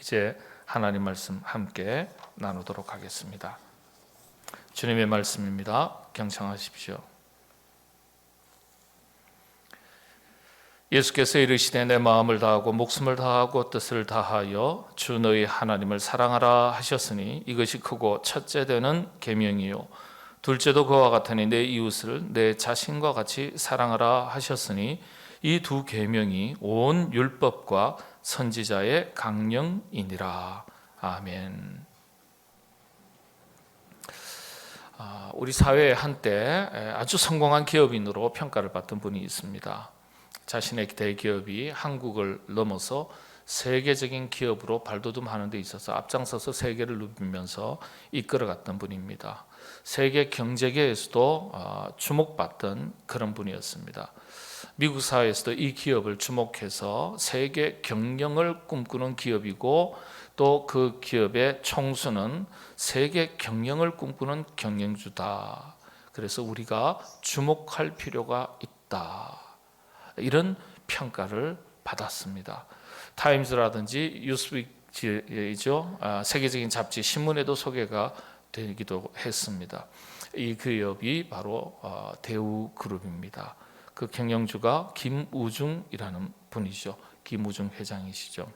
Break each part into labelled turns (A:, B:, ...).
A: 이제 하나님 말씀 함께 나누도록 하겠습니다. 주님의 말씀입니다. 경청하십시오. 예수께서 이르시되 내 마음을 다하고 목숨을 다하고 뜻을 다하여 주 너희 하나님을 사랑하라 하셨으니 이것이 크고 첫째 되는 계명이요 둘째도 그와 같으니 내 이웃을 내 자신과 같이 사랑하라 하셨으니 이 두 계명이 온 율법과 선지자의 강령이니라. 아멘. 우리 사회에 한때 아주 성공한 기업인으로 평가를 받던 분이 있습니다. 자신의 대기업이 한국을 넘어서 세계적인 기업으로 발돋움하는 데 있어서 앞장서서 세계를 누비면서 이끌어갔던 분입니다. 세계 경제계에서도 주목받던 그런 분이었습니다. 미국 사회에서도 이 기업을 주목해서 세계 경영을 꿈꾸는 기업이고 또 그 기업의 총수는 세계 경영을 꿈꾸는 경영주다. 그래서 우리가 주목할 필요가 있다. 이런 평가를 받았습니다. 타임즈라든지 뉴스위크이죠. 세계적인 잡지 신문에도 소개가 되기도 했습니다. 이 기업이 바로 대우그룹입니다. 그 경영주가 김우중이라는 분이죠. 김우중 회장이시죠.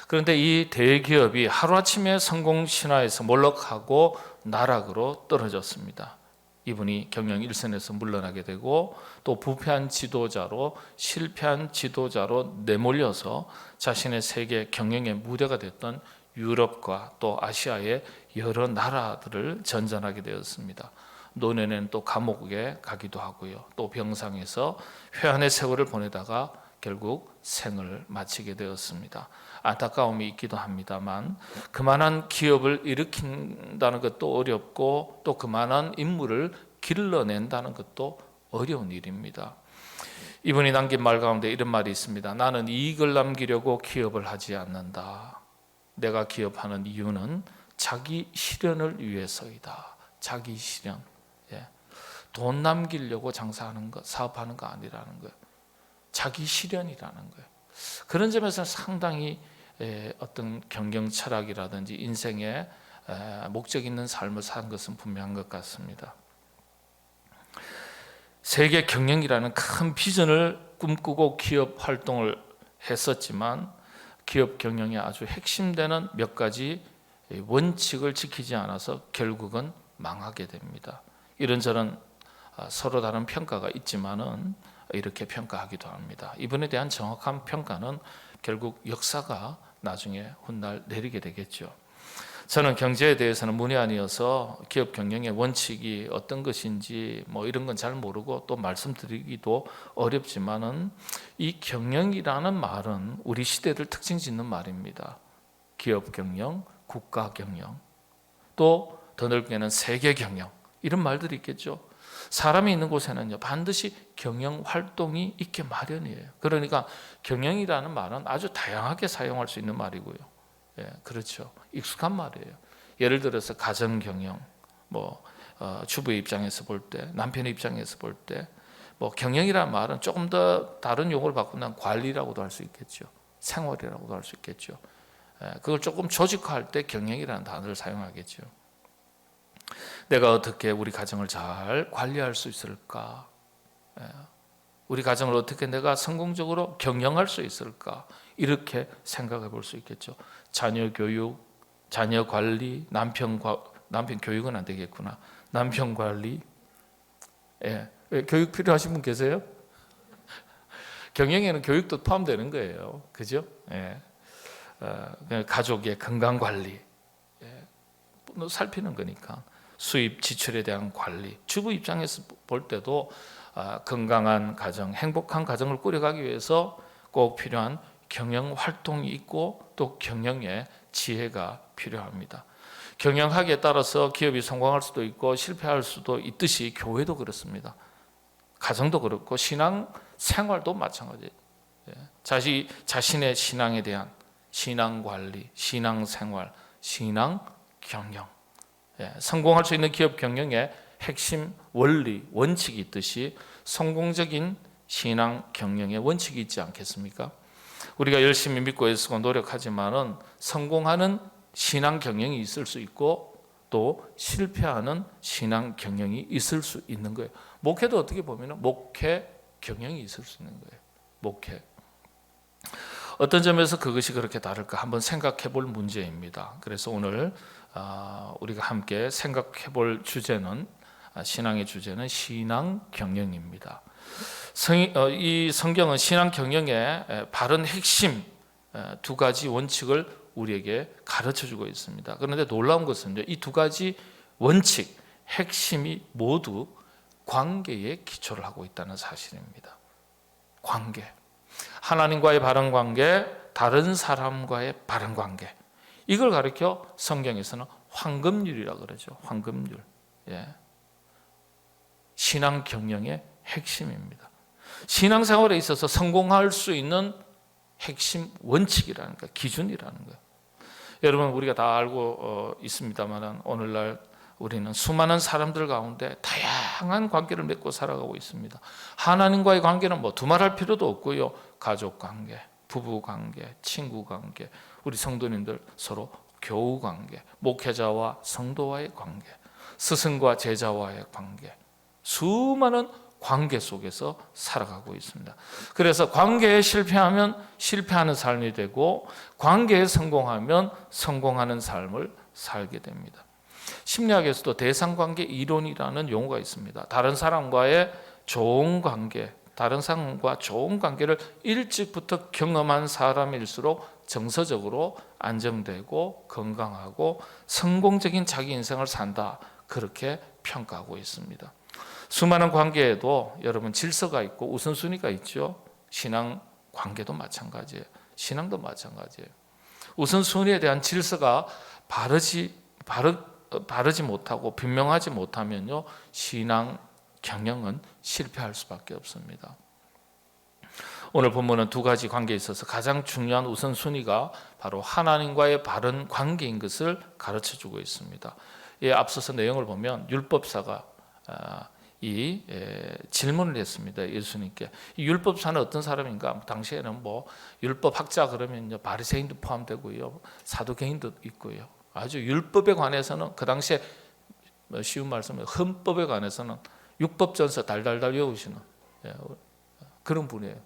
A: 그런데 이 대기업이 하루아침에 성공 신화에서 몰락하고 나락으로 떨어졌습니다. 이분이 경영 일선에서 물러나게 되고 또 부패한 지도자로 실패한 지도자로 내몰려서 자신의 세계 경영의 무대가 됐던 유럽과 또 아시아의 여러 나라들을 전전하게 되었습니다. 노년에는 또 감옥에 가기도 하고요. 또 병상에서 회한의 세월을 보내다가 결국 생을 마치게 되었습니다. 안타까움이 있기도 합니다만 그만한 기업을 일으킨다는 것도 어렵고 또 그만한 인물을 길러낸다는 것도 어려운 일입니다. 이분이 남긴 말 가운데 이런 말이 있습니다. 나는 이익을 남기려고 기업을 하지 않는다. 내가 기업하는 이유는 자기 실현을 위해서이다. 자기 실현. 돈 남기려고 장사하는 것, 사업하는 거 아니라는 거예요. 자기 실현이라는 거예요. 그런 점에서 상당히 어떤 경영 철학이라든지 인생에 목적 있는 삶을 사는 것은 분명한 것 같습니다. 세계 경영이라는 큰 비전을 꿈꾸고 기업 활동을 했었지만 기업 경영의 아주 핵심되는 몇 가지 원칙을 지키지 않아서 결국은 망하게 됩니다. 이런저런 서로 다른 평가가 있지만은 이렇게 평가하기도 합니다. 이분에 대한 정확한 평가는 결국 역사가 나중에 훗날 내리게 되겠죠. 저는 경제에 대해서는 문외한이어서 기업 경영의 원칙이 어떤 것인지 이런 건 잘 모르고 또 말씀드리기도 어렵지만은 이 경영이라는 말은 우리 시대를 특징 짓는 말입니다. 기업 경영, 국가 경영, 또 더 넓게는 세계 경영 이런 말들이 있겠죠. 사람이 있는 곳에는요 반드시 경영 활동이 있게 마련이에요. 그러니까 경영이라는 말은 아주 다양하게 사용할 수 있는 말이고요. 그렇죠. 익숙한 말이에요. 예를 들어서 가정 경영, 주부의 입장에서 볼 때, 남편의 입장에서 볼 때, 경영이라는 말은 조금 더 다른 용어를 바꾸면 관리라고도 할 수 있겠죠. 생활이라고도 할 수 있겠죠. 그걸 조금 조직화할 때 경영이라는 단어를 사용하겠죠. 내가 어떻게 우리 가정을 잘 관리할 수 있을까? 우리 가정을 어떻게 내가 성공적으로 경영할 수 있을까? 이렇게 생각해 볼 수 있겠죠. 자녀 교육, 자녀 관리, 남편 교육은 안 되겠구나. 남편 관리. 교육 필요하신 분 계세요? 경영에는 교육도 포함되는 거예요. 그죠? 가족의 건강 관리. 살피는 거니까. 수입 지출에 대한 관리, 주부 입장에서 볼 때도 건강한 가정, 행복한 가정을 꾸려가기 위해서 꼭 필요한 경영 활동이 있고 또 경영의 지혜가 필요합니다. 경영학에 따라서 기업이 성공할 수도 있고 실패할 수도 있듯이 교회도 그렇습니다. 가정도 그렇고 신앙 생활도 마찬가지예요. 자신의 신앙에 대한 신앙 관리, 신앙 생활, 신앙 경영. 성공할 수 있는 기업 경영의 핵심 원리, 원칙이 있듯이 성공적인 신앙 경영의 원칙이 있지 않겠습니까? 우리가 열심히 믿고 애쓰고 노력하지만은 성공하는 신앙 경영이 있을 수 있고 또 실패하는 신앙 경영이 있을 수 있는 거예요. 목회도 어떻게 보면 목회 경영이 있을 수 있는 거예요. 목회. 어떤 점에서 그것이 그렇게 다를까 한번 생각해 볼 문제입니다. 그래서 오늘 우리가 함께 생각해 볼 주제는 신앙의 주제는 신앙 경영입니다. 이 성경은 신앙 경영의 바른 핵심 두 가지 원칙을 우리에게 가르쳐 주고 있습니다. 그런데 놀라운 것은 이 두 가지 원칙, 핵심이 모두 관계에 기초를 하고 있다는 사실입니다. 관계. 하나님과의 바른 관계, 다른 사람과의 바른 관계. 이걸 가르쳐 성경에서는 황금률이라고 그러죠. 황금률. 예. 신앙 경영의 핵심입니다. 신앙생활에 있어서 성공할 수 있는 핵심 원칙이라는 거예요. 기준이라는 거예요. 여러분 우리가 다 알고 있습니다만 오늘날 우리는 수많은 사람들 가운데 다양한 관계를 맺고 살아가고 있습니다. 하나님과의 관계는 뭐 두말할 필요도 없고요. 가족 관계, 부부 관계, 친구 관계, 우리 성도님들 서로 교우 관계, 목회자와 성도와의 관계, 스승과 제자와의 관계, 수많은 관계 속에서 살아가고 있습니다. 그래서 관계에 실패하면 실패하는 삶이 되고 관계에 성공하면 성공하는 삶을 살게 됩니다. 심리학에서도 대상관계 이론이라는 용어가 있습니다. 다른 사람과의 좋은 관계, 다른 사람과 좋은 관계를 일찍부터 경험한 사람일수록 정서적으로 안정되고 건강하고 성공적인 자기 인생을 산다. 그렇게 평가하고 있습니다. 수많은 관계에도 여러분 질서가 있고 우선순위가 있죠. 신앙 관계도 마찬가지예요. 신앙도 마찬가지예요. 우선순위에 대한 질서가 바르지 못하고 분명하지 못하면요, 신앙 경영은 실패할 수밖에 없습니다. 오늘 본문은 두 가지 관계에 있어서 가장 중요한 우선순위가 바로 하나님과의 바른 관계인 것을 가르쳐주고 있습니다. 앞서서 내용을 보면 율법사가 이 질문을 했습니다. 예수님께. 이 율법사는 어떤 사람인가? 당시에는 뭐 율법학자 그러면 바리새인도 포함되고요, 사두개인도 있고요. 아주 율법에 관해서는 그 당시에 쉬운 말씀은 헌법에 관해서는 육법전서 달달달 외우시는 그런 분이에요.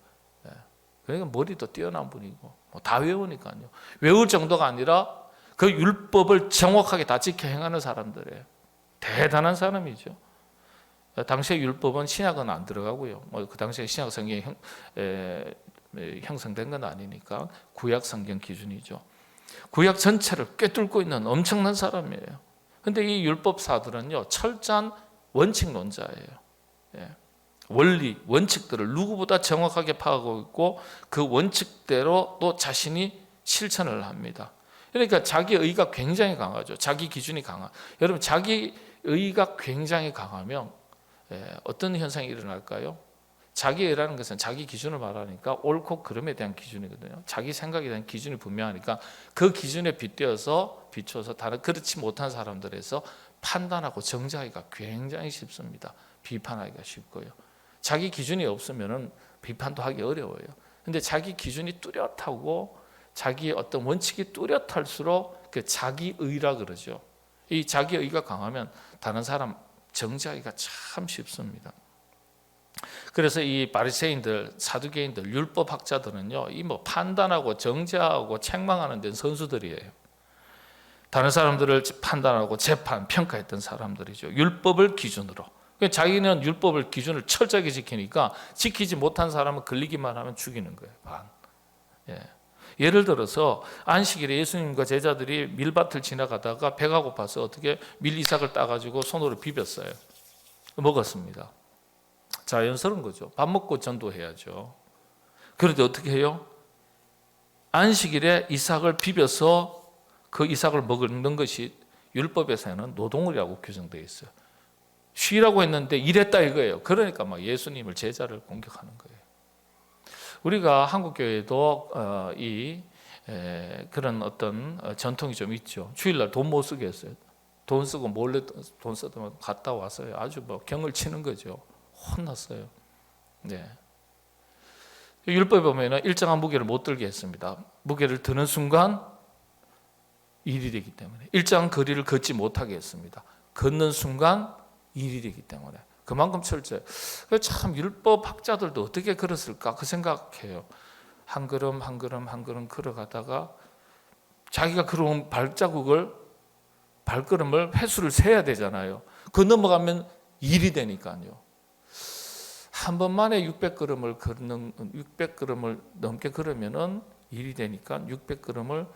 A: 그러니까 머리도 뛰어난 분이고 다 외우니까요. 외울 정도가 아니라 그 율법을 정확하게 다 지켜 행하는 사람들이에요. 대단한 사람이죠. 당시에 율법은 신약은 안 들어가고요. 그 당시에 신약 성경이 형성된 건 아니니까 구약 성경 기준이죠. 구약 전체를 꿰뚫고 있는 엄청난 사람이에요. 그런데 이 율법사들은요, 철저한 원칙론자예요. 원리, 원칙들을 누구보다 정확하게 파악하고 있고 그 원칙대로 또 자신이 실천을 합니다. 그러니까 자기의가 굉장히 강하죠. 자기 기준이 강한. 여러분 자기의가 굉장히 강하면 어떤 현상이 일어날까요? 자기의라는 것은 자기 기준을 말하니까 옳고 그름에 대한 기준이거든요. 자기 생각에 대한 기준이 분명하니까 그 기준에 비춰서 다른 그렇지 못한 사람들에서 판단하고 정죄하기가 굉장히 쉽습니다. 비판하기가 쉽고요. 자기 기준이 없으면 비판도 하기 어려워요. 근데 자기 기준이 뚜렷하고 자기 어떤 원칙이 뚜렷할수록 그 자기의라 그러죠. 이 자기의가 강하면 다른 사람 정죄하기가 참 쉽습니다. 그래서 이 바리새인들, 사두개인들, 율법학자들은요, 이 뭐 판단하고 정죄하고 책망하는 데는 선수들이에요. 다른 사람들을 판단하고 재판, 평가했던 사람들이죠. 율법을 기준으로. 자기는 율법을 기준을 철저하게 지키니까 지키지 못한 사람은 걸리기만 하면 죽이는 거예요. 예를 들어서 안식일에 예수님과 제자들이 밀밭을 지나가다가 배가 고파서 어떻게 밀이삭을 따가지고 손으로 비볐어요. 먹었습니다. 자연스러운 거죠. 밥 먹고 전도해야죠. 그런데 어떻게 해요? 안식일에 이삭을 비벼서 그 이삭을 먹는 것이 율법에서는 노동이라고 규정되어 있어요. 쉬라고 했는데 일했다 이거예요. 그러니까 막 예수님을 제자를 공격하는 거예요. 우리가 한국 교회도 그런 어떤 전통이 좀 있죠. 주일날 돈 못 쓰게 했어요. 돈 쓰고 몰래 돈 쓰다 갔다 왔어요. 아주 뭐 경을 치는 거죠. 혼났어요. 네. 율법에 보면 일정한 무게를 못 들게 했습니다. 무게를 드는 순간 일이 되기 때문에 일정한 거리를 걷지 못하게 했습니다. 걷는 순간 일이 되기 때문에 그만큼 철저해. 참 율법 학자들도 어떻게 걸었을까 그 생각해요. 한 걸음 한 걸음 한 걸음 걸어가다가 자기가 걸어온 발걸음을 횟수를 세야 되잖아요. 그 넘어가면 일이 되니까요. 한 번만에 600걸음을 넘게 걸으면은 일이 되니까 600걸음을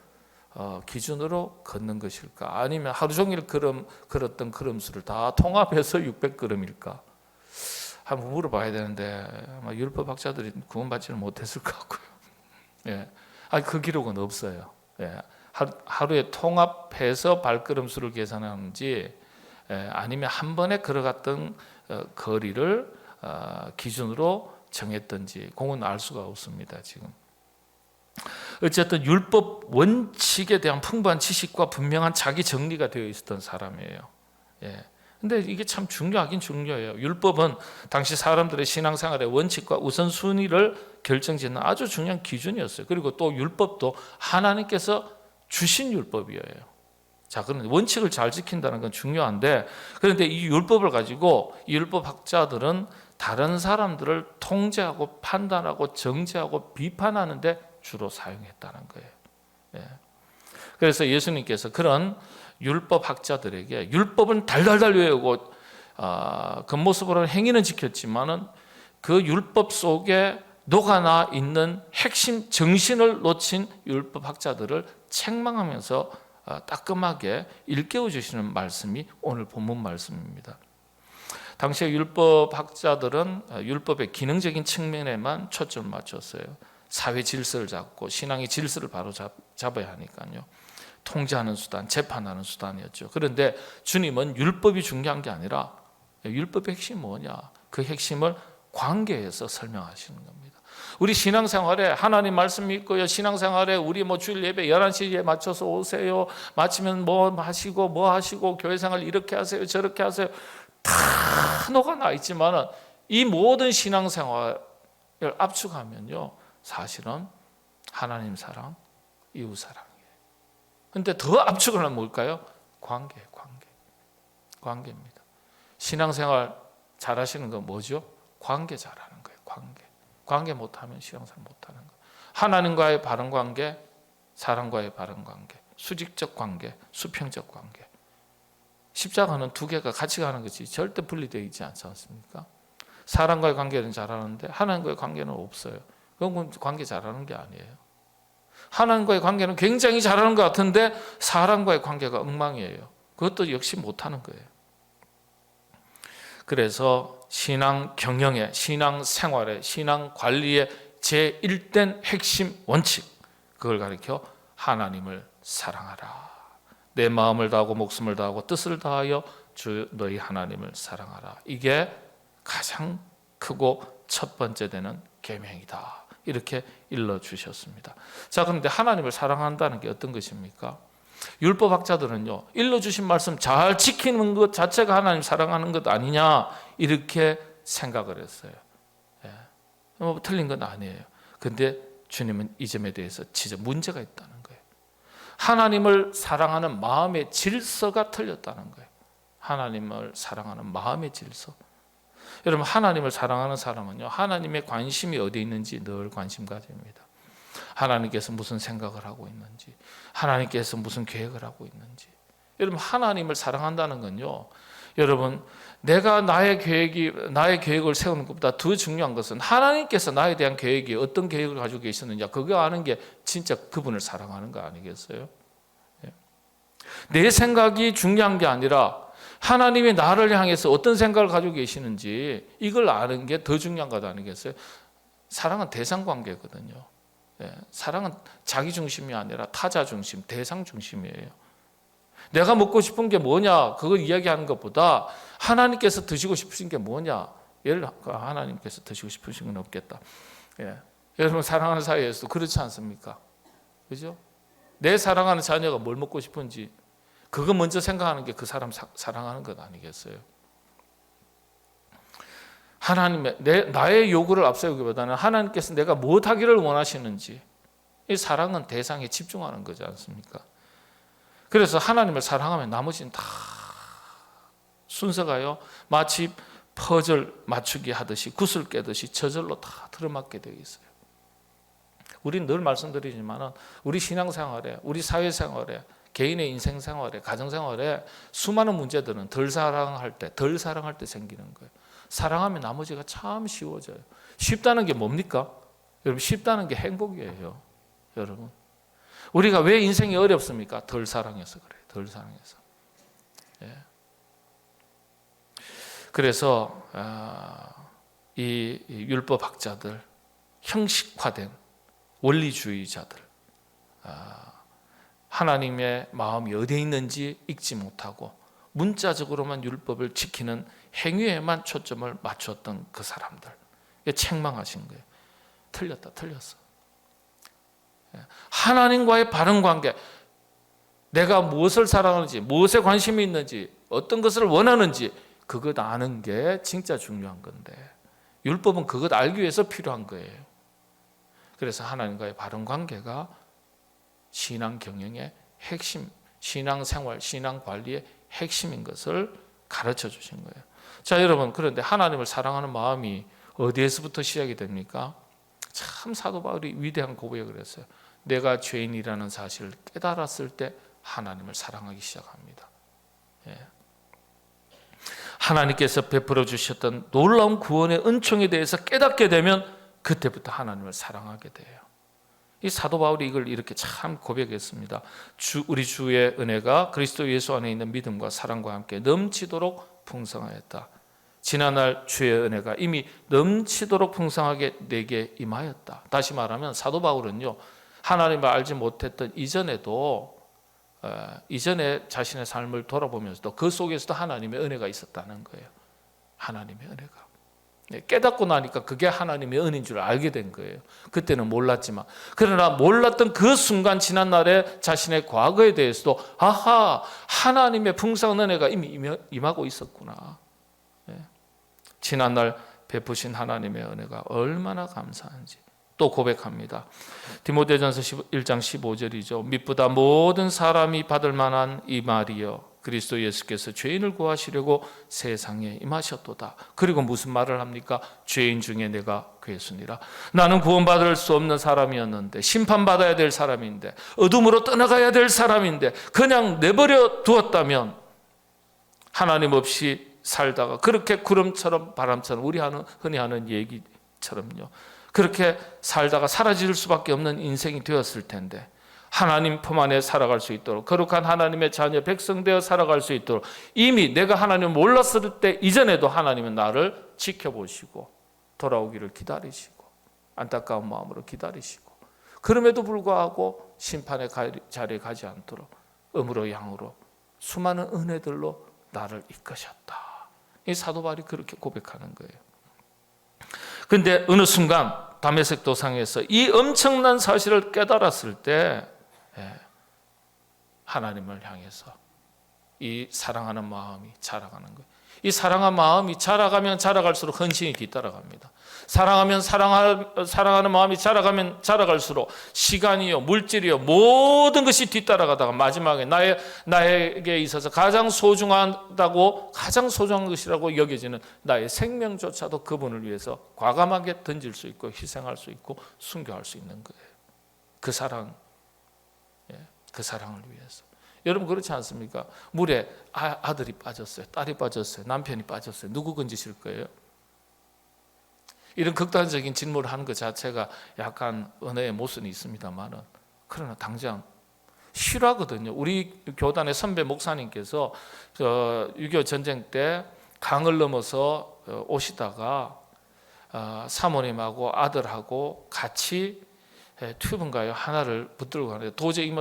A: 기준으로 걷는 것일까? 아니면 하루 종일 걸었던 걸음수를 다 통합해서 600걸음일까? 한번 물어봐야 되는데 아마 율법학자들이 구원받지는 못했을 것 같고요. 예, 그 기록은 없어요. 예, 하루에 통합해서 발걸음 수를 계산하는지, 아니면 한 번에 걸어갔던 거리를 기준으로 정했던지 그건 알 수가 없습니다. 지금 어쨌든 율법 원칙에 대한 풍부한 지식과 분명한 자기 정리가 되어 있었던 사람이에요. 예. 근데 이게 참 중요하긴 중요해요. 율법은 당시 사람들의 신앙생활의 원칙과 우선순위를 결정짓는 아주 중요한 기준이었어요. 그리고 또 율법도 하나님께서 주신 율법이에요. 자, 그런 원칙을 잘 지킨다는 건 중요한데, 그런데 이 율법을 가지고 이 율법학자들은 다른 사람들을 통제하고 판단하고 정죄하고 비판하는데 주로 사용했다는 거예요. 예. 그래서 예수님께서 그런 율법학자들에게 율법은 달달달 외우고 겉모습으로는 행위는 지켰지만은 그 율법 속에 녹아나 있는 핵심 정신을 놓친 율법학자들을 책망하면서 따끔하게 일깨워 주시는 말씀이 오늘 본문 말씀입니다. 당시의 율법학자들은 율법의 기능적인 측면에만 초점을 맞췄어요. 사회 질서를 잡고 신앙의 질서를 바로 잡아야 하니까요. 통제하는 수단, 재판하는 수단이었죠. 그런데 주님은 율법이 중요한 게 아니라 율법의 핵심이 뭐냐? 그 핵심을 관계에서 설명하시는 겁니다. 우리 신앙생활에 하나님 말씀 믿고요. 신앙생활에 우리 주일 예배 11시에 맞춰서 오세요. 마치면 뭐 하시고 교회생활 이렇게 하세요. 저렇게 하세요. 다 녹아나 있지만은 이 모든 신앙생활을 압축하면요. 사실은 하나님 사랑, 이웃 사랑이에요. 근데 더 압축을 하면 뭘까요? 관계입니다. 신앙생활 잘하시는 건 뭐죠? 관계 잘하는 거예요. 관계 못하면 신앙생활 못하는 거예요. 하나님과의 바른 관계, 사람과의 바른 관계, 수직적 관계, 수평적 관계. 십자가는 두 개가 같이 가는 것이 절대 분리되어 있지 않지 않습니까? 사람과의 관계는 잘하는데 하나님과의 관계는 없어요. 그건 관계 잘하는 게 아니에요. 하나님과의 관계는 굉장히 잘하는 것 같은데 사람과의 관계가 엉망이에요. 그것도 역시 못하는 거예요. 그래서 신앙 경영의, 신앙 생활의, 신앙 관리의 제1된 핵심 원칙, 그걸 가리켜 하나님을 사랑하라. 내 마음을 다하고 목숨을 다하고 뜻을 다하여 주 너희 하나님을 사랑하라. 이게 가장 크고 첫 번째 되는 계명이다. 이렇게 일러주셨습니다. 자, 그런데 하나님을 사랑한다는 게 어떤 것입니까? 율법학자들은요, 일러주신 말씀 잘 지키는 것 자체가 하나님 사랑하는 것 아니냐 이렇게 생각을 했어요. 예. 틀린 건 아니에요. 근데 주님은 이 점에 대해서 진짜 문제가 있다는 거예요. 하나님을 사랑하는 마음의 질서가 틀렸다는 거예요. 하나님을 사랑하는 마음의 질서. 여러분, 하나님을 사랑하는 사람은요, 하나님의 관심이 어디 있는지 늘 관심 가집니다. 하나님께서 무슨 생각을 하고 있는지, 하나님께서 무슨 계획을 하고 있는지. 여러분, 하나님을 사랑한다는 건요, 여러분, 내가 나의 계획을 세우는 것보다 더 중요한 것은 하나님께서 나에 대한 계획이 어떤 계획을 가지고 계시느냐, 그거 아는 게 진짜 그분을 사랑하는 거 아니겠어요? 내 생각이 중요한 게 아니라 하나님이 나를 향해서 어떤 생각을 가지고 계시는지 이걸 아는 게 더 중요한 것 아니겠어요? 사랑은 대상 관계거든요. 사랑은 자기 중심이 아니라 타자 중심, 대상 중심이에요. 내가 먹고 싶은 게 뭐냐, 그걸 이야기하는 것보다 하나님께서 드시고 싶으신 게 뭐냐, 예를 들어 하나님께서 드시고 싶으신 건 없겠다. 여러분, 사랑하는 사이에서도 그렇지 않습니까? 그죠? 내 사랑하는 자녀가 뭘 먹고 싶은지 그거 먼저 생각하는 게 그 사람 사랑하는 것 아니겠어요? 하나님의 나의 요구를 앞세우기보다는 하나님께서 내가 무엇하기를 원하시는지, 이 사랑은 대상에 집중하는 거지 않습니까? 그래서 하나님을 사랑하면 나머지는 다 순서가요 마치 퍼즐 맞추기 하듯이 구슬 깨듯이 저절로 다 들어맞게 되어 있어요. 우리는 늘 말씀드리지만 우리 신앙생활에, 우리 사회생활에, 개인의 인생생활에, 가정생활에 수많은 문제들은 덜 사랑할 때 생기는 거예요. 사랑하면 나머지가 참 쉬워져요. 쉽다는 게 뭡니까? 여러분, 쉽다는 게 행복이에요. 여러분, 우리가 왜 인생이 어렵습니까? 덜 사랑해서 그래요. 덜 사랑해서. 예. 그래서 이 율법학자들, 형식화된 원리주의자들, 하나님의 마음이 어디에 있는지 읽지 못하고 문자적으로만 율법을 지키는 행위에만 초점을 맞췄던 그 사람들, 책망하신 거예요. 틀렸어. 하나님과의 바른 관계, 내가 무엇을 사랑하는지, 무엇에 관심이 있는지, 어떤 것을 원하는지 그것 아는 게 진짜 중요한 건데, 율법은 그것 알기 위해서 필요한 거예요. 그래서 하나님과의 바른 관계가 신앙 경영의 핵심, 신앙 생활, 신앙 관리의 핵심인 것을 가르쳐 주신 거예요. 자, 여러분, 그런데 하나님을 사랑하는 마음이 어디에서부터 시작이 됩니까? 참 사도 바울이 위대한 고백을 했어요. 내가 죄인이라는 사실을 깨달았을 때 하나님을 사랑하기 시작합니다. 예. 하나님께서 베풀어 주셨던 놀라운 구원의 은총에 대해서 깨닫게 되면 그때부터 하나님을 사랑하게 돼요. 이 사도 바울이 이걸 이렇게 참 고백했습니다. 우리 주의 은혜가 그리스도 예수 안에 있는 믿음과 사랑과 함께 넘치도록 풍성하였다. 지난날 주의 은혜가 이미 넘치도록 풍성하게 내게 임하였다. 다시 말하면 사도 바울은요, 하나님을 알지 못했던 이전에도 이전에 자신의 삶을 돌아보면서도 그 속에서도 하나님의 은혜가 있었다는 거예요. 하나님의 은혜가. 깨닫고 나니까 그게 하나님의 은혜인 줄 알게 된 거예요. 그때는 몰랐지만. 그러나 몰랐던 그 순간, 지난날에 자신의 과거에 대해서도 아하, 하나님의 풍성한 은혜가 이미 임하고 있었구나. 지난날 베푸신 하나님의 은혜가 얼마나 감사한지 또 고백합니다. 디모데전서 1장 15절이죠. mit보다 모든 사람이 받을 만한 이 말이여 그리스도 예수께서 죄인을 구하시려고 세상에 임하셨도다. 그리고 무슨 말을 합니까? 죄인 중에 내가 괴순이라. 나는 구원받을 수 없는 사람이었는데, 심판받아야 될 사람인데, 어둠으로 떠나가야 될 사람인데 그냥 내버려 두었다면 하나님 없이 살다가 그렇게 구름처럼 바람처럼, 우리 흔히 하는 얘기처럼요, 그렇게 살다가 사라질 수밖에 없는 인생이 되었을 텐데, 하나님 품 안에 살아갈 수 있도록, 거룩한 하나님의 자녀 백성 되어 살아갈 수 있도록 이미 내가 하나님을 몰랐을 때 이전에도 하나님은 나를 지켜보시고 돌아오기를 기다리시고 안타까운 마음으로 기다리시고, 그럼에도 불구하고 심판의 자리에 가지 않도록 음으로 양으로 수많은 은혜들로 나를 이끄셨다. 이 사도 바울이 그렇게 고백하는 거예요. 근데 어느 순간 다메섹 도상에서 이 엄청난 사실을 깨달았을 때 하나님을 향해서 이 사랑하는 마음이 자라가는 거예요. 이 사랑하는 마음이 자라가면 자라갈수록 헌신이 뒤따라갑니다. 사랑하는 마음이 자라가면 자라갈수록 시간이요, 물질이요, 모든 것이 뒤따라가다가 마지막에 나에게 있어서 가장 소중한 것이라고 여겨지는 나의 생명조차도 그분을 위해서 과감하게 던질 수 있고 희생할 수 있고 순교할 수 있는 거예요. 그 사랑, 그 사랑을 위해서. 여러분 그렇지 않습니까? 물에 아들이 빠졌어요, 딸이 빠졌어요, 남편이 빠졌어요. 누구 건지실 거예요? 이런 극단적인 질문을 하는 것 자체가 약간 언어의 모순이 있습니다만은, 그러나 당장 실화거든요. 우리 교단의 선배 목사님께서 6.25 전쟁 때 강을 넘어서 오시다가 사모님하고 아들하고 같이 튜브인가요? 하나를 붙들고 가는데 도저히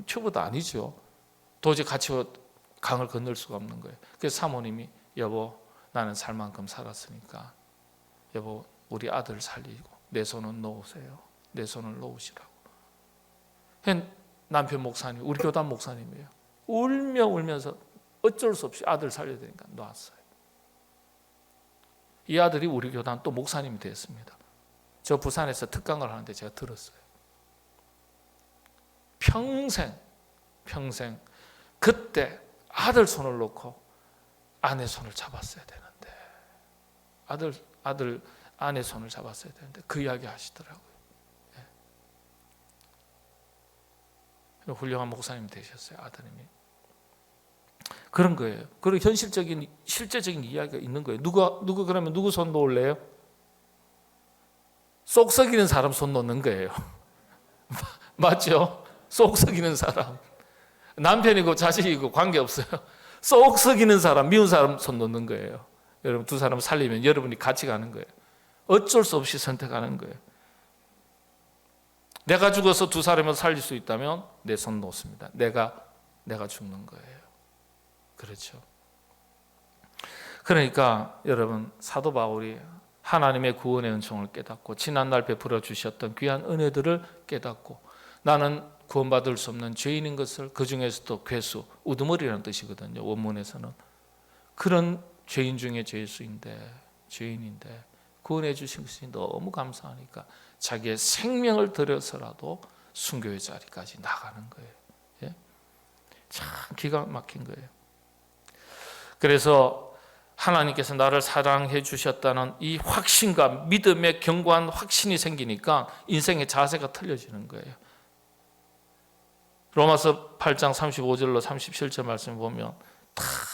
A: 튜브도 아니죠. 도저히 같이 강을 건널 수가 없는 거예요. 그래서 사모님이 여보, 나는 살 만큼 살았으니까 여보, 우리 아들 살리고 내 손은 놓으세요. 내 손을 놓으시라고. 남편 목사님, 우리 교단 목사님이에요. 울면서 어쩔 수 없이 아들 살려야 되니까 놨어요. 이 아들이 우리 교단 또 목사님이 됐습니다. 저 부산에서 특강을 하는데 제가 들었어요. 평생 그때 아들 손을 놓고 아내 손을 잡았어야 되는데 아들 아내 손을 잡았어야 되는데 그 이야기 하시더라고요. 예. 훌륭한 목사님 되셨어요. 아드님이. 그런 거예요. 그리고 현실적인 실제적인 이야기가 있는 거예요. 누구 그러면 누구 손 놓을래요? 쏙 썩이는 사람 손 놓는 거예요. 맞죠? 쏙 썩이는 사람. 남편이고 자식이고 관계없어요. 쏙 썩이는 사람, 미운 사람 손 놓는 거예요. 여러분 두 사람 살리면 여러분이 같이 가는 거예요. 어쩔 수 없이 선택하는 거예요. 내가 죽어서 두 사람을 살릴 수 있다면 내 손 놓습니다. 내가 죽는 거예요. 그렇죠. 그러니까 여러분 사도 바울이 하나님의 구원의 은총을 깨닫고 지난날 베풀어 주셨던 귀한 은혜들을 깨닫고 나는 구원받을 수 없는 죄인인 것을, 그 중에서도 괴수, 우두머리라는 뜻이거든요. 원문에서는. 그런 죄인 중에 죄인인데 구원해 주신 것이 너무 감사하니까 자기의 생명을 들여서라도 순교의 자리까지 나가는 거예요. 예? 참 기가 막힌 거예요. 그래서 하나님께서 나를 사랑해 주셨다는 이 확신과 믿음의 견고한 확신이 생기니까 인생의 자세가 틀려지는 거예요. 로마서 8장 35절로 37절 말씀 보면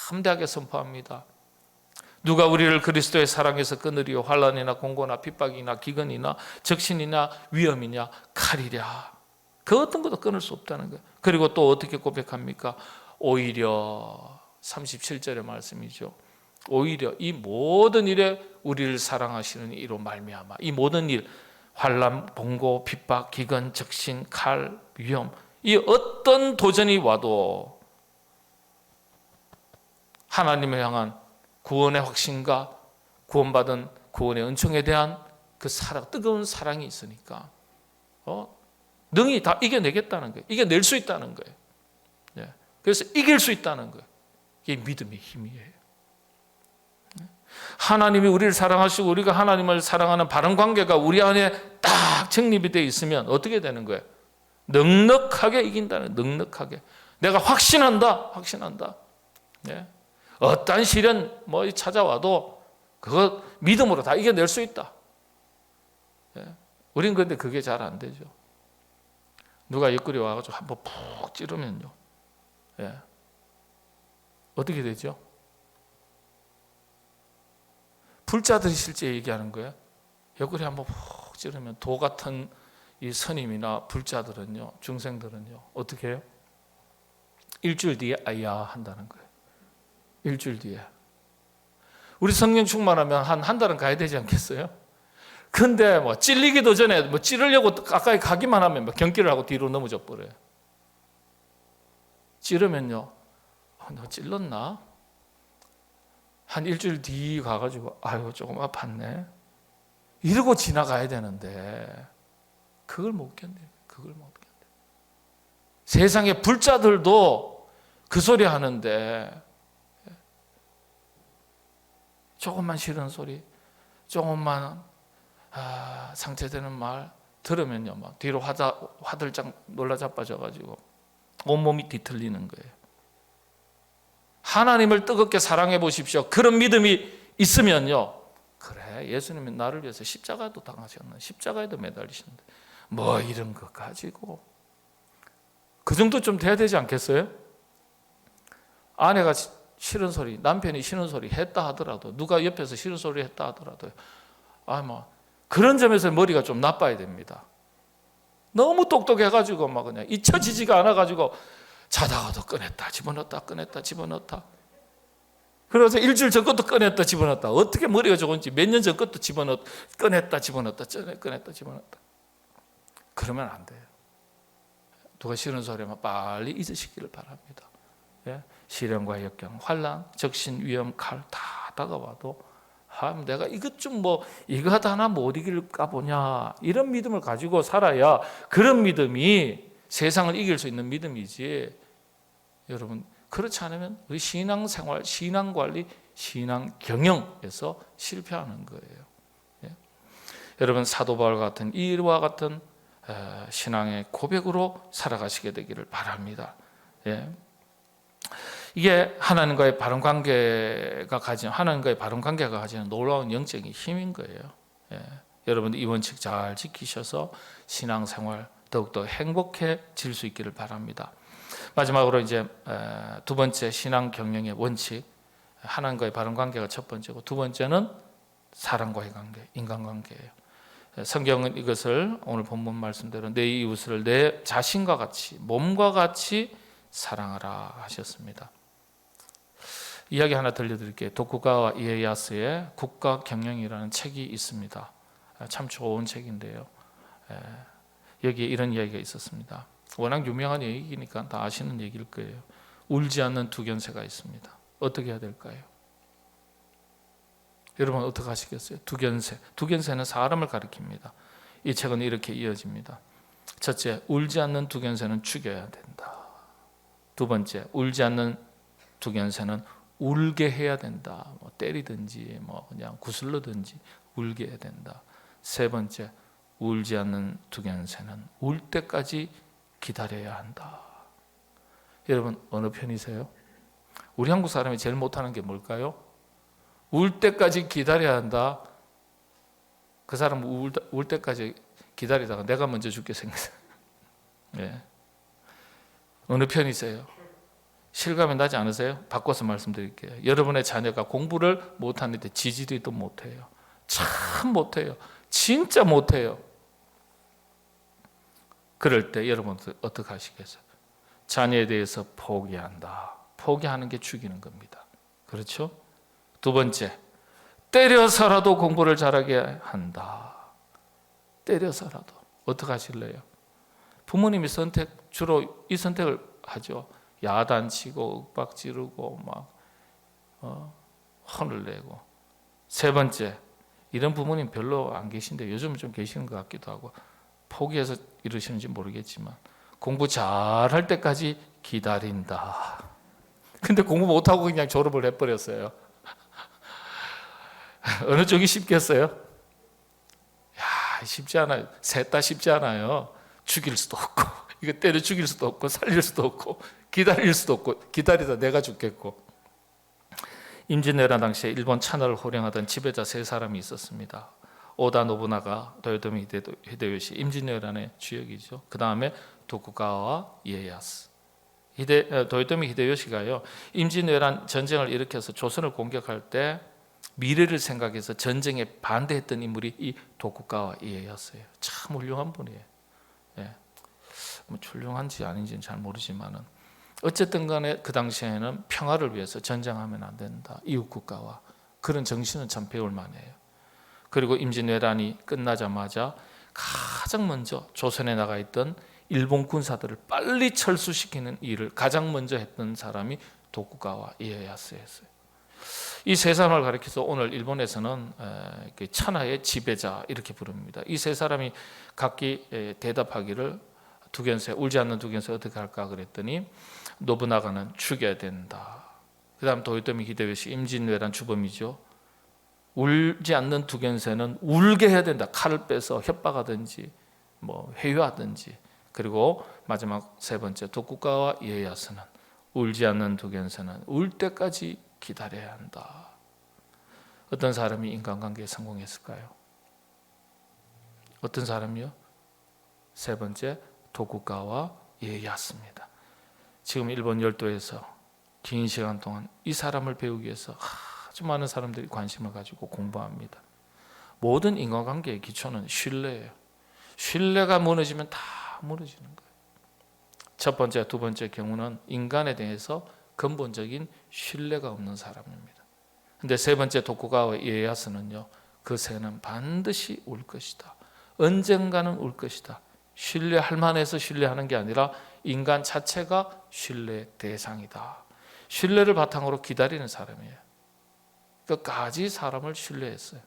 A: 담대하게 선포합니다. 누가 우리를 그리스도의 사랑에서 끊으리요? 환난이나 공고나 핍박이나 기근이나 적신이나 위험이냐 칼이랴. 그 어떤 것도 끊을 수 없다는 거예요. 그리고 또 어떻게 고백합니까? 오히려 37절의 말씀이죠. 오히려 이 모든 일에 우리를 사랑하시는 이로 말미암아 이 모든 일, 환난, 봉고, 핍박, 기근, 적신, 칼, 위험, 이 어떤 도전이 와도 하나님을 향한 구원의 확신과 구원받은 구원의 은총에 대한 그 뜨거운 사랑이 있으니까 능히 다 이겨내겠다는 거예요. 이겨낼 수 있다는 거예요. 네. 그래서 이길 수 있다는 거예요. 이게 믿음의 힘이에요. 하나님이 우리를 사랑하시고 우리가 하나님을 사랑하는 바른 관계가 우리 안에 딱 정립이 되어 있으면 어떻게 되는 거예요? 넉넉하게 이긴다는, 넉넉하게. 내가 확신한다. 네. 어떤 시련 찾아와도 그거 믿음으로 다 이겨낼 수 있다. 네. 우린 그런데 그게 잘 안 되죠. 누가 옆구리 와가지고 한번 푹 찌르면요. 네. 어떻게 되죠? 불자들이 실제 얘기하는 거예요. 옆구리 한번 푹 찌르면 도 같은 이 스님이나 불자들은요, 중생들은요, 어떻게 해요? 일주일 뒤에 아야 한다는 거예요. 일주일 뒤에. 우리 성령 충만하면 한 달은 가야 되지 않겠어요? 근데 찔리기도 전에 찌르려고 가까이 가기만 하면 경기를 하고 뒤로 넘어져 버려요. 찌르면요, 너 찔렀나? 한 일주일 뒤 가가지고 아유 조금 아팠네 이러고 지나가야 되는데 그걸 못 견뎌요. 세상의 불자들도 그 소리 하는데 조금만 싫은 소리, 조금만 상처되는 말 들으면요 막 뒤로 화들짝 놀라 자빠져가지고 온몸이 뒤틀리는 거예요. 하나님을 뜨겁게 사랑해 보십시오. 그런 믿음이 있으면요, 그래 예수님은 나를 위해서 십자가도 당하셨나, 십자가에도 매달리셨는데 이런 거 가지고 그 정도 좀 돼야 되지 않겠어요? 아내가 싫은 소리, 남편이 싫은 소리 했다 하더라도, 누가 옆에서 싫은 소리 했다 하더라도 그런 점에서 머리가 좀 나빠야 됩니다. 너무 똑똑해가지고 그냥 잊혀지지가 않아가지고 자다가도 꺼냈다 집어넣었다. 그래서 일주일 전 것도 꺼냈다 집어넣었다. 어떻게 머리가 좋은지 몇 년 전 것도 꺼냈다 집어넣었다. 그러면 안 돼요. 누가 싫은 소리만 빨리 잊으시기를 바랍니다. 예? 시련과 역경, 환난, 적신, 위험, 칼 다 다가와도 내가 이것 좀 이거 하나 못 이길까 보냐, 이런 믿음을 가지고 살아야 그런 믿음이 세상을 이길 수 있는 믿음이지. 여러분 그렇지 않으면 우리 신앙생활, 신앙관리 신앙 경영에서 실패하는 거예요. 예. 여러분 사도 바울 같은 이와 같은 신앙의 고백으로 살아가시게 되기를 바랍니다. 예. 이게 하나님과의 바른 관계가 가지는 놀라운 영적인 힘인 거예요. 예. 여러분들 이 원칙 잘 지키셔서 신앙생활 더욱더 행복해질 수 있기를 바랍니다. 마지막으로 이제 두 번째 신앙 경영의 원칙, 하나님과의 바른 관계가 첫 번째고, 두 번째는 사람과의 관계, 인간관계예요. 성경은 이것을 오늘 본문 말씀대로 내 이웃을 내 자신과 같이, 몸과 같이 사랑하라 하셨습니다. 이야기 하나 들려드릴게요. 도쿠가와 이에야스의 국가 경영이라는 책이 있습니다. 참 좋은 책인데요. 여기에 이런 이야기가 있었습니다. 워낙 유명한 얘기니까 다 아시는 얘기일 거예요. 울지 않는 두견새가 있습니다. 어떻게 해야 될까요? 여러분 어떻게 하시겠어요? 두견새는 사람을 가리킵니다. 이 책은 이렇게 이어집니다. 첫째, 울지 않는 두견새는 죽여야 된다. 두 번째, 울지 않는 두견새는 울게 해야 된다. 뭐 때리든지 그냥 구슬르든지 울게 해야 된다. 세 번째, 울지 않는 두견새는 울 때까지 기다려야 한다. 여러분 어느 편이세요? 우리 한국 사람이 제일 못하는 게 뭘까요? 울 때까지 기다려야 한다. 그 사람 울 때까지 기다리다가 내가 먼저 죽게 생겼어요. 예. 어느 편이세요? 실감이 나지 않으세요? 바꿔서 말씀드릴게요. 여러분의 자녀가 공부를 못하는데 지지리도 못해요. 참 못해요. 진짜 못해요. 그럴 때 여러분 어떻게 하시겠어요? 자녀에 대해서 포기한다. 포기하는 게 죽이는 겁니다. 그렇죠? 두 번째, 때려서라도 공부를 잘하게 한다. 때려서라도. 어떻게 하실래요? 부모님이 주로 이 선택을 하죠. 야단치고 윽박 지르고 혼을 내고. 세 번째, 이런 부모님 별로 안 계신데 요즘은 좀 계시는 것 같기도 하고, 포기해서 이러시는지 모르겠지만 공부 잘할 때까지 기다린다. 근데 공부 못하고 그냥 졸업을 해버렸어요. 어느 쪽이 쉽겠어요? 야, 쉽지 않아요. 셋 다 쉽지 않아요. 죽일 수도 없고, 이거 때려 죽일 수도 없고, 살릴 수도 없고, 기다릴 수도 없고, 기다리다 내가 죽겠고. 임진왜란 당시에 일본 찬화를 호령하던 지배자 세 사람이 있었습니다. 오다 노부나가, 도요토미 히데요시, 임진왜란의 주역이죠. 그 다음에 도쿠가와 이에야스. 도요토미 히데요시가요, 임진왜란 전쟁을 일으켜서 조선을 공격할 때 미래를 생각해서 전쟁에 반대했던 인물이 이 도쿠가와 이에야스예요. 참 훌륭한 분이에요. 예. 뭐 훌륭한지 아닌지는 잘 모르지만은 어쨌든 간에 그 당시에는 평화를 위해서 전쟁하면 안 된다. 이웃 국가와 그런 정신은 참 배울 만해요. 그리고 임진왜란이 끝나자마자 가장 먼저 조선에 나가 있던 일본 군사들을 빨리 철수시키는 일을 가장 먼저 했던 사람이 도쿠가와 이에야스였어요. 이 세 사람을 가리켜서 오늘 일본에서는 천하의 지배자 이렇게 부릅니다. 이 세 사람이 각기 대답하기를, 두견새, 울지 않는 두견새 어떻게 할까 그랬더니, 노부나가는 죽여야 된다. 그 다음 도요토미 히데요시, 임진왜란 주범이죠. 울지 않는 두견새는 울게 해야 된다. 칼을 빼서 협박하든지 회유하든지. 그리고 마지막 세 번째, 도쿠가와 이에야스는 울지 않는 두견새는 울 때까지 기다려야 한다. 어떤 사람이 인간관계에 성공했을까요? 어떤 사람이요? 세 번째, 도쿠가와 이에야스입니다. 지금 일본 열도에서 긴 시간 동안 이 사람을 배우기 위해서 아주 많은 사람들이 관심을 가지고 공부합니다. 모든 인간관계의 기초는 신뢰예요. 신뢰가 무너지면 다 무너지는 거예요. 첫 번째, 두 번째 경우는 인간에 대해서 근본적인 신뢰가 없는 사람입니다. 근데 세 번째 도쿠가와 이에야스는요, 그 새는 반드시 울 것이다. 언젠가는 울 것이다. 신뢰할 만해서 신뢰하는 게 아니라 인간 자체가 신뢰 대상이다. 신뢰를 바탕으로 기다리는 사람이에요. 끝까지 사람을 신뢰했어요.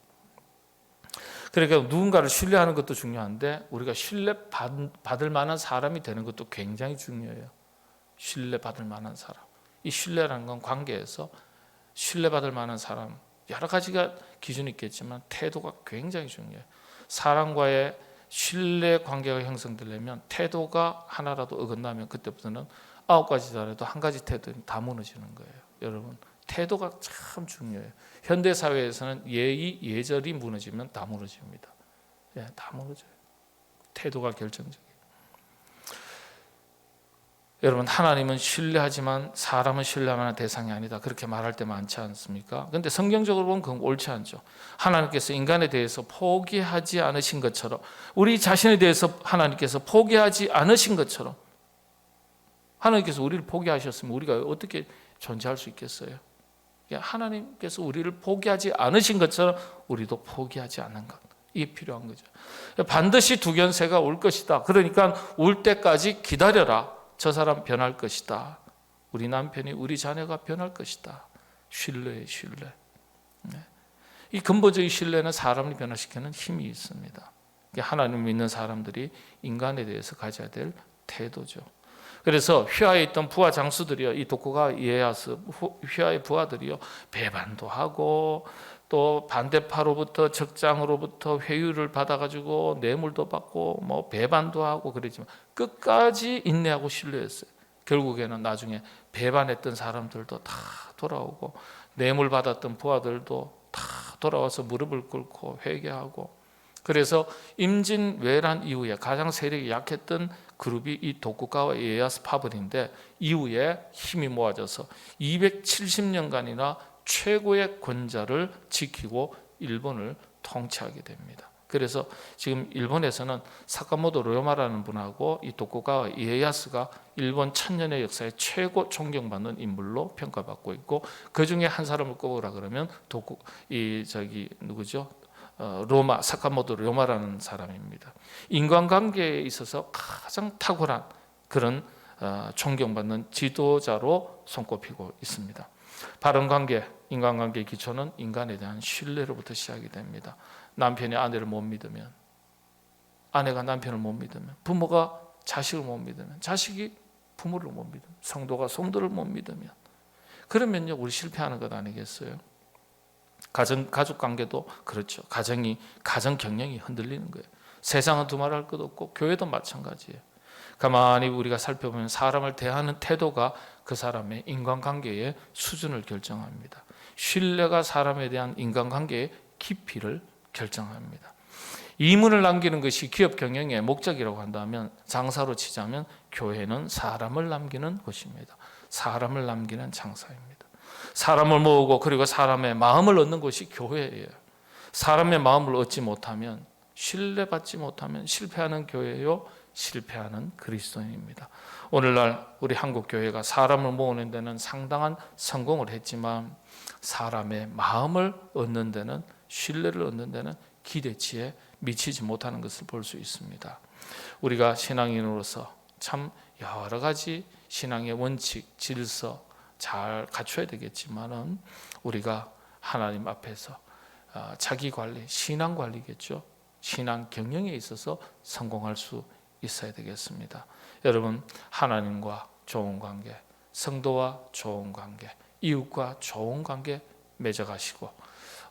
A: 그러니까 누군가를 신뢰하는 것도 중요한데 우리가 신뢰받을 만한 사람이 되는 것도 굉장히 중요해요. 신뢰받을 만한 사람. 이 신뢰라는 건 관계에서 신뢰받을 만한 사람, 여러 가지가 기준이 있겠지만 태도가 굉장히 중요해요. 사람과의 신뢰 관계가 형성되려면 태도가 하나라도 어긋나면 그때부터는 9가지 잘해도 한 가지 태도는 다 무너지는 거예요. 여러분, 태도가 참 중요해요. 현대 사회에서는 예의, 예절이 무너지면 다 무너집니다. 예, 다 무너져요. 태도가 결정적이에요. 여러분, 하나님은 신뢰하지만 사람은 신뢰하는 대상이 아니다, 그렇게 말할 때 많지 않습니까? 그런데 성경적으로 보면 그건 옳지 않죠. 하나님께서 인간에 대해서 포기하지 않으신 것처럼, 우리 자신에 대해서 하나님께서 포기하지 않으신 것처럼, 하나님께서 우리를 포기하셨으면 우리가 어떻게 존재할 수 있겠어요? 하나님께서 우리를 포기하지 않으신 것처럼 우리도 포기하지 않는 것, 이게 필요한 거죠. 반드시 두견세가 올 것이다. 그러니까 올 때까지 기다려라. 저 사람 변할 것이다. 우리 남편이, 우리 자녀가 변할 것이다. 신뢰의 신뢰. 이 근본적인 신뢰는 사람을 변화시키는 힘이 있습니다. 하나님을 믿는 사람들이 인간에 대해서 가져야 될 태도죠. 그래서 휘하에 있던 부하 장수들이요, 이 도쿠가와 이에야스 휘하의 부하들이요, 배반도 하고 또 반대파로부터 적장으로부터 회유를 받아가지고 뇌물도 받고 뭐 배반도 하고 그러지만 끝까지 인내하고 신뢰했어요. 결국에는 나중에 배반했던 사람들도 다 돌아오고 뇌물 받았던 부하들도 다 돌아와서 무릎을 꿇고 회개하고, 그래서 임진왜란 이후에 가장 세력이 약했던 그룹이 이 도쿠가와 이에야스 파벌인데, 이후에 힘이 모아져서 270년간이나 최고의 권자를 지키고 일본을 통치하게 됩니다. 그래서 지금 일본에서는 사카모토 료마라는 분하고 이 도쿠가와 이에야스가 일본 천년의 역사에 최고 존경받는 인물로 평가받고 있고, 그 중에 한 사람을 꼽으라 그러면 로마 사카모토 료마라는 사람입니다. 인간관계에 있어서 가장 탁월한 그런 존경받는 지도자로 손꼽히고 있습니다. 바른 관계, 인간관계의 기초는 인간에 대한 신뢰로부터 시작이 됩니다. 남편이 아내를 못 믿으면, 아내가 남편을 못 믿으면, 부모가 자식을 못 믿으면, 자식이 부모를 못 믿으면, 성도가 성도를 못 믿으면, 그러면요 우리 실패하는 것 아니겠어요? 가족 관계도 그렇죠. 가정 경영이 흔들리는 거예요. 세상은 두말할 것 없고 교회도 마찬가지예요. 가만히 우리가 살펴보면 사람을 대하는 태도가 그 사람의 인간관계의 수준을 결정합니다. 신뢰가 사람에 대한 인간관계의 깊이를 결정합니다. 이문을 남기는 것이 기업 경영의 목적이라고 한다면, 장사로 치자면 교회는 사람을 남기는 곳입니다. 사람을 남기는 장사입니다. 사람을 모으고 그리고 사람의 마음을 얻는 것이 교회예요. 사람의 마음을 얻지 못하면, 신뢰받지 못하면 실패하는 교회요, 실패하는 그리스도인입니다. 오늘날 우리 한국 교회가 사람을 모으는 데는 상당한 성공을 했지만 사람의 마음을 얻는 데는, 신뢰를 얻는 데는 기대치에 미치지 못하는 것을 볼 수 있습니다. 우리가 신앙인으로서 참 여러 가지 신앙의 원칙, 질서 잘 갖춰야 되겠지만은 우리가 하나님 앞에서 자기 관리, 신앙 관리겠죠. 신앙 경영에 있어서 성공할 수 있어야 되겠습니다. 여러분, 하나님과 좋은 관계, 성도와 좋은 관계, 이웃과 좋은 관계 맺어가시고,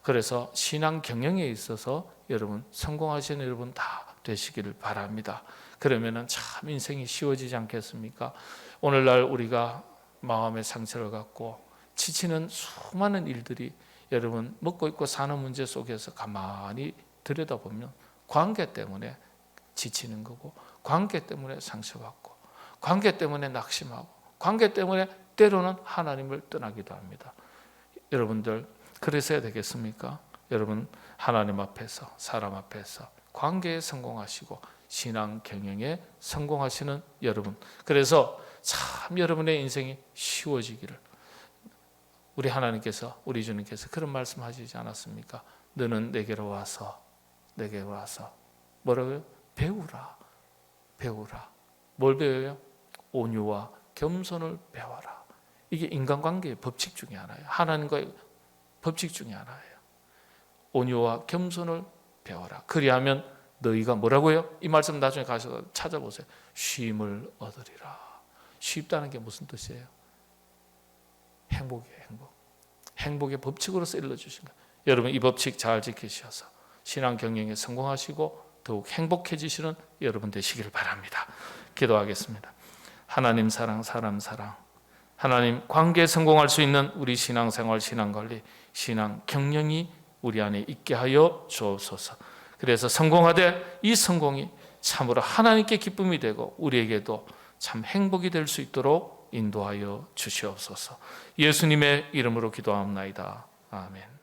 A: 그래서 신앙 경영에 있어서 여러분 성공하시는 여러분 다 되시기를 바랍니다. 그러면은 참 인생이 쉬워지지 않겠습니까? 오늘날 우리가 마음의 상처를 갖고 지치는 수많은 일들이, 여러분 먹고 입고 사는 문제 속에서 가만히 들여다보면 관계 때문에 지치는 거고, 관계 때문에 상처받고, 관계 때문에 낙심하고, 관계 때문에 때로는 하나님을 떠나기도 합니다. 여러분들 그래서 해야 되겠습니까? 여러분 하나님 앞에서, 사람 앞에서 관계에 성공하시고 신앙 경영에 성공하시는 여러분, 그래서 참 여러분의 인생이 쉬워지기를, 우리 하나님께서, 우리 주님께서 그런 말씀하시지 않았습니까? 너는 내게로 와서 뭐라고요? 배우라. 뭘 배워요? 온유와 겸손을 배워라. 이게 인간관계의 법칙 중에 하나예요. 하나님과의 법칙 중에 하나예요. 온유와 겸손을 배워라. 그리하면 너희가 뭐라고요? 이 말씀 나중에 가서 찾아보세요. 쉼을 얻으리라. 쉽다는 게 무슨 뜻이에요? 행복이에요, 행복. 행복의 법칙으로서 일러주신 것. 여러분 이 법칙 잘 지키셔서 신앙 경영에 성공하시고 더욱 행복해지시는 여러분 되시기를 바랍니다. 기도하겠습니다. 하나님 사랑, 사람 사랑, 하나님 관계에 성공할 수 있는 우리 신앙생활, 신앙관리, 신앙 경영이 우리 안에 있게 하여 주옵소서. 그래서 성공하되 이 성공이 참으로 하나님께 기쁨이 되고 우리에게도 참 행복이 될 수 있도록 인도하여 주시옵소서. 예수님의 이름으로 기도하옵나이다. 아멘.